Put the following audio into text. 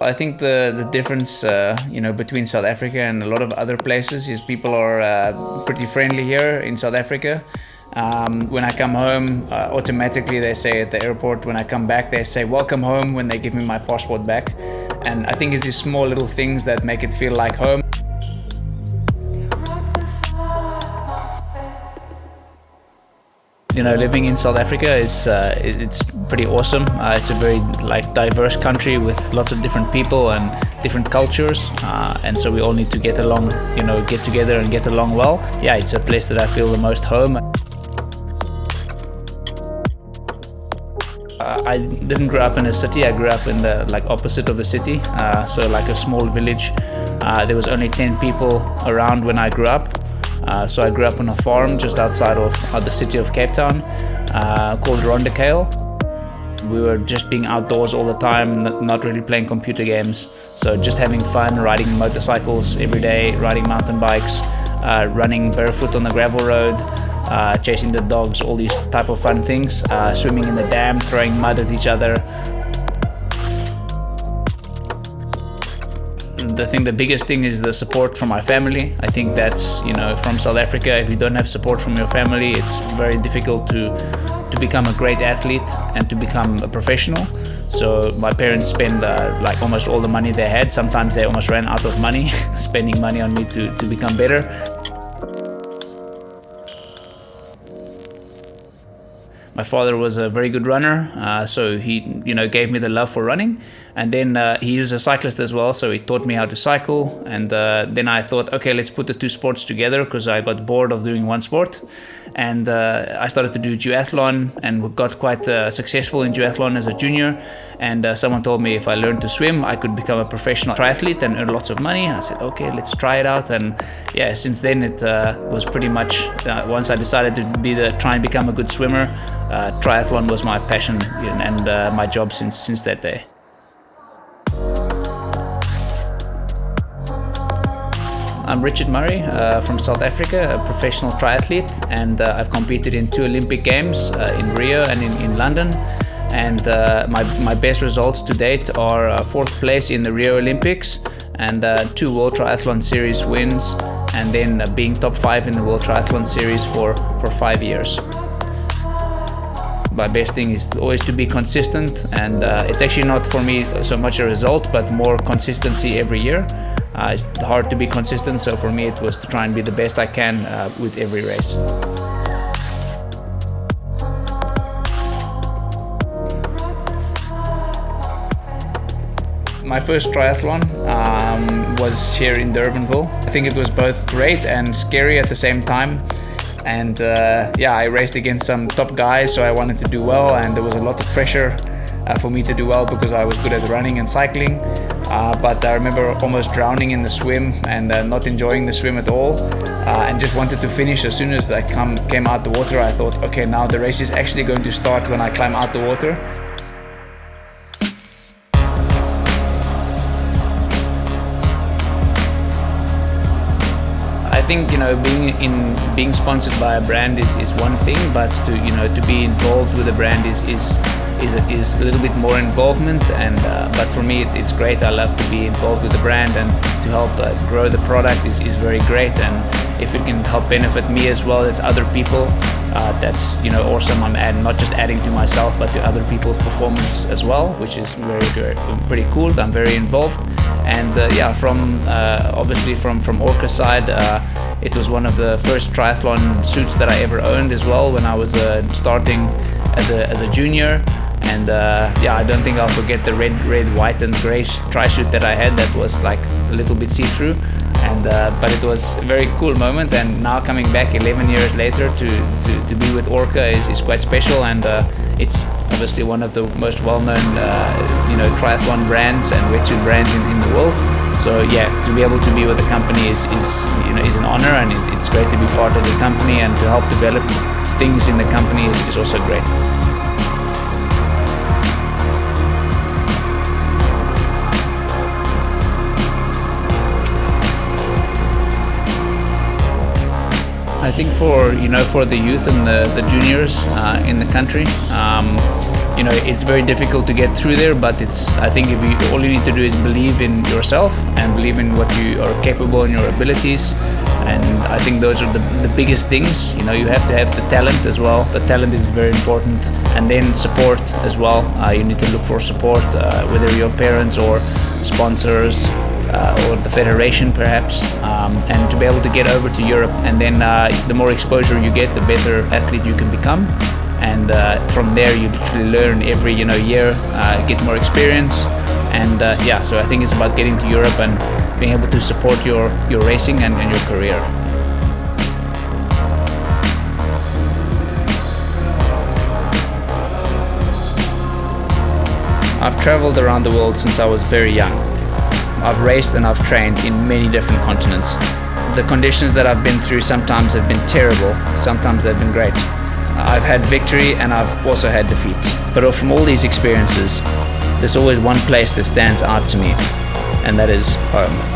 I think the difference, between South Africa and a lot of other places is people are pretty friendly here in South Africa. When I come home, automatically they say at the airport, when I come back, they say welcome home when they give me my passport back. And I think it's these small little things that make it feel like home. Living in South Africa it's pretty awesome. It's a very diverse country with lots of different people and different cultures, and so we all need to get along, get together and get along well. Yeah, it's a place that I feel the most home. I didn't grow up in a city. I grew up in the opposite of the city, so like a small village. There was only 10 people around when I grew up. So I grew up on a farm just outside of the city of Cape Town, called Rondekale. We were just being outdoors all the time, not really playing computer games. So just having fun, riding motorcycles every day, riding mountain bikes, running barefoot on the gravel road, chasing the dogs, all these type of fun things, swimming in the dam, throwing mud at each other. The biggest thing is the support from my family. I think that's, from South Africa, if you don't have support from your family, it's very difficult to become a great athlete and to become a professional. So my parents spend almost all the money they had. Sometimes they almost ran out of money, spending money on me to become better. My father was a very good runner, so he, gave me the love for running. And then he was a cyclist as well, so he taught me how to cycle. And then I thought, okay, let's put the two sports together, because I got bored of doing one sport. And I started to do duathlon and got quite successful in duathlon as a junior. And someone told me if I learned to swim, I could become a professional triathlete and earn lots of money. I said, okay, let's try it out. And yeah, since then it was pretty much, once I decided to try and become a good swimmer, triathlon was my passion and my job since that day. I'm Richard Murray from South Africa, a professional triathlete, and I've competed in 2 Olympic Games in Rio and in London. And my best results to date are 4th place in the Rio Olympics and 2 World Triathlon Series wins, and then being top 5 in the World Triathlon Series for 5 years. My best thing is always to be consistent, and it's actually not for me so much a result, but more consistency every year. It's hard to be consistent, so for me it was to try and be the best I can with every race. My first triathlon was here in Durbanville. I think it was both great and scary at the same time. And I raced against some top guys, so I wanted to do well, and there was a lot of pressure for me to do well because I was good at running and cycling. But I remember almost drowning in the swim and not enjoying the swim at all, and just wanted to finish. As soon as I came out the water, I thought, okay, now the race is actually going to start when I climb out the water. I think being sponsored by a brand is one thing, but to be involved with a brand is a little bit more involvement. And but for me it's great. I love to be involved with the brand, and to help grow the product is very great. And if it can help benefit me as well as other people, that's awesome. I'm not just adding to myself, but to other people's performance as well, which is pretty cool. I'm very involved. And obviously from Orca side, it was one of the first triathlon suits that I ever owned as well when I was starting as a junior. And I don't think I'll forget the red, white and grey tri-suit that I had that was like a little bit see-through. And but it was a very cool moment, and now coming back 11 years later to be with Orca is quite special. And it's obviously one of the most well-known triathlon brands and wetsuit brands in the world. So yeah, to be able to be with the company is an honor, and it's great to be part of the company and to help develop things in the company is also great. I think for the youth and the juniors in the country, it's very difficult to get through there, but I think if all you need to do is believe in yourself and believe in what you are capable and your abilities. And I think those are the biggest things. You have to have the talent as well. The talent is very important. And then support as well. You need to look for support, whether your parents or sponsors, or the federation perhaps, and to be able to get over to Europe. And then the more exposure you get, the better athlete you can become. And from there you literally learn every year, get more experience. And so I think it's about getting to Europe and being able to support your racing and your career. I've traveled around the world since I was very young. I've raced and I've trained in many different continents. The conditions that I've been through sometimes have been terrible, sometimes they've been great. I've had victory and I've also had defeat. But from all these experiences, there's always one place that stands out to me, and that is home.